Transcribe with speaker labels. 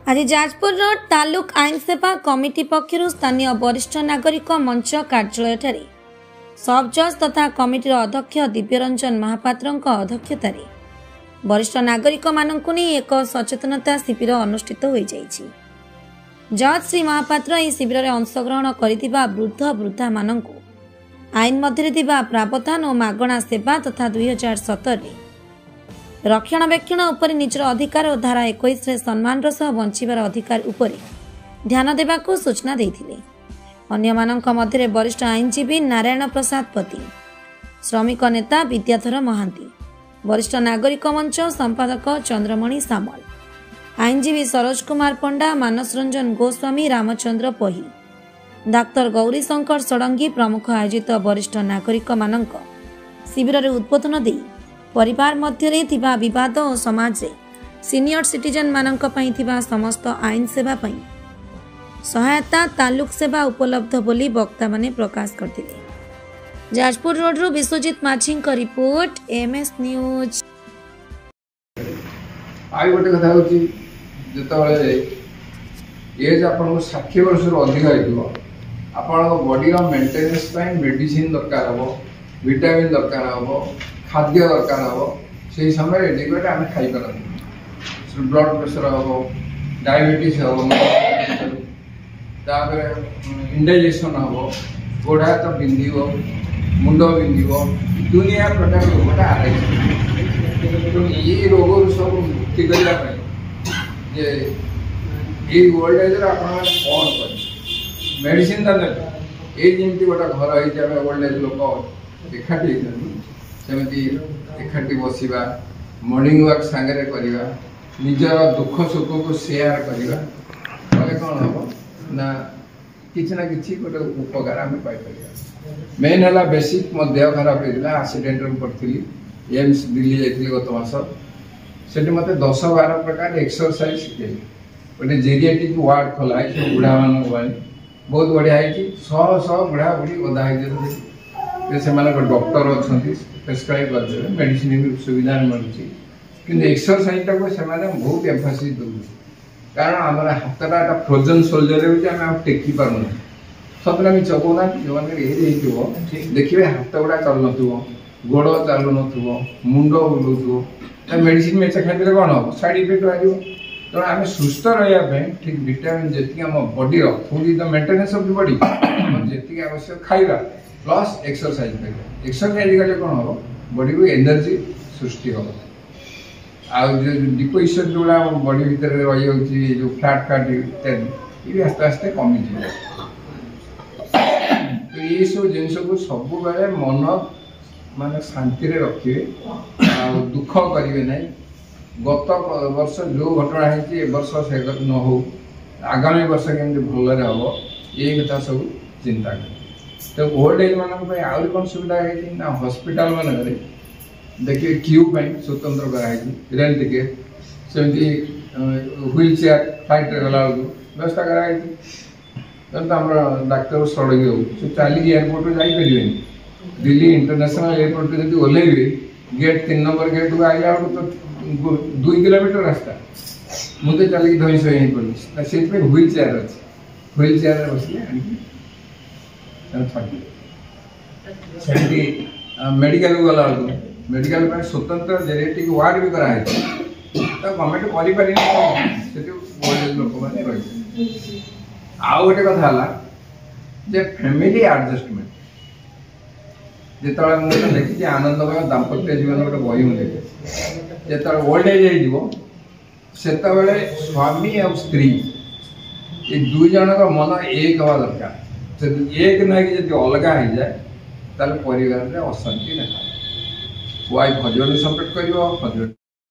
Speaker 1: आज जाजपुर रोड तालुक आईन सेवा कमिटी पक्षर स्थानीय वरिष्ठ नागरिक मंच कार्यालय सब जज तथा कमिटीर अध्यक्ष दिव्यरंजन महापात्र अध्यक्षतार वरिष्ठ नागरिक मानू नहीं एक सचेतनता शिविर अनुष्ठित हो जाइछि। जज श्री महापात्र यह शिविर में अंशग्रहण कर वृद्ध वृद्धा मानू आईन मध्य प्रावधान और मागणा सेवा तथा 2017 रक्षणाबेक्षण उपर निजर अधिकार और धारा 21 सम्मान सह बंचार अधिकार उपर ध्यान देवाक सूचना देथिले। अन्य मानक मध्य वरिष्ठ आईनजीवी नारायण प्रसाद पति, श्रमिक नेता विद्याधर महांती, वरिष्ठ नागरिक मंच संपादक चंद्रमणि सामल, आईनजीवी सरोज कुमार पंडा, मानस रंजन गोस्वामी, रामचंद्र पही, डाक्तर गौरी शंकर षडंगी प्रमुख आयोजित वरिष्ठ नागरिक मानक शिविर में उद्बोधन दे परिवार मध्य विवाद और समाज रे सीनियर सिटीजन मानक पई थिबा समस्त आईन सेवा पई सहायता तालुक सेवा उपलब्ध बोली वक्ता माने प्रकाश करथिले। जाजपुर रोड रो विश्वजीत माझी का रिपोर्ट, एमएस न्यूज।
Speaker 2: आई गोटे कथा होची जेतबेले एज आपन 60 वर्ष रो अधिक आइतो आपन बॉडी रो मेंटेनेंस पई मेडिसिन दरकार हो, विटामिन दरकार हो, खाद्य दरकार हम से समय एडिक्वेट आम खाईपार ब्लड प्रेशर हम, डायबिटीज हम, इंडाइजेशन हम, गोड़ हाथ बिंध मुंड बिंध दुनिया प्रकार रोगटा आए ये रोग सब मुक्ति करने ओल्ड एज आप कौन कर मेडिसिन ये जमी गोटे घर हो ओल्ड एज लोक एकाठी सेमती एकाठी बसवा, मॉर्निंग वॉक सांगे करवा, निजर दुख सुख को शेयर करवा कौन हम ना किसी ना कि गोटे उपकार आम पाइपर। मेन है बेसिक मो देह खराब होता एक्सीडेंट में पड़ी एम्स दिल्ली जाइए गत मास से मत 10-12 प्रकार एक्सरसाइज शिखे गोटे जेरिएटिक वार्ड खोला है बुढ़ा मान बहुत बढ़िया है 100 बुढ़ा बुढ़ी गधा से डॉक्टर अच्छा प्रेस्क्राइब कर मेडिसिन भी सुविधा मिलूँ कि एक्सरसाइज टाक बहुत एम्फासिस दे कारण आम हाथटा फ्रोजन सोल्जर होम टेकी पार सतना भी चकौना जो मैंने देखिए हाथ गुड़ा चल न गोड़ चलु न मुंड बुलाऊ मेडिसिन मेचे खाई कौन हम साइड इफेक्ट बाहर तेना आम सुस्थ रहा ठीक विटामिन जी आम body food is the maintenance of the body जी आवश्यक खाଇବା प्लस एक्सरसाइज करें। एक्सरसाइज कले कौन हम बॉडी को एनर्जी सृष्टि हम जो डिपोजिशन जो बॉडी भीतर रही जो फ्लैट फैट इत्यादि ये आस्ते आस्ते कमी तो ये सब जिन को सब बेले मन माने शांति रे रखिए दुख करेंगे ना। गत वर्ष जो घटना है वर्ष से न हो आगामी वर्ष केमती भलरे हम ये कथा सब चिंता करें। तो ओल्ड एज मान आउरी कौन सुविधा है ना हॉस्पिटल मान देखिए क्यू स्वतंत्र कराई रेल टिकेट सेमती व्हील चेयर फ्लाइट गला व्यवस्था कराई तो आम डाक्तर सड़क हो चलिए एयरपोर्ट जापर दिल्ली इंटरनेशनल एयरपोर्ट जब ओल्लैबे गेट 3 नंबर गेट को आइला तो 2 किलोमीटर रास्ता मुझे चलिए धई सही पड़ी से व्हील चेयर अच्छे व्हील चेयर बसले मेडिकल गला मेडिकल स्वतंत्र जेनेटिक वार्ड भी कराई तो गवर्नमेंट कर लोक मैंने रही आउ गोटे कथा जे फैमिली एडजस्टमेंट जिते मुझे देखी आनंदमय दाम्पत्य जीवन गोटे बही मुझे देखे जो ओल्ड एज हो स्वामी और स्त्री ये दुई जन मन एक हवा दरकार एक ना कि जब अलग हो जाए परिवार में अशांति ना वाइफ हजबैंड सपोर्ट कर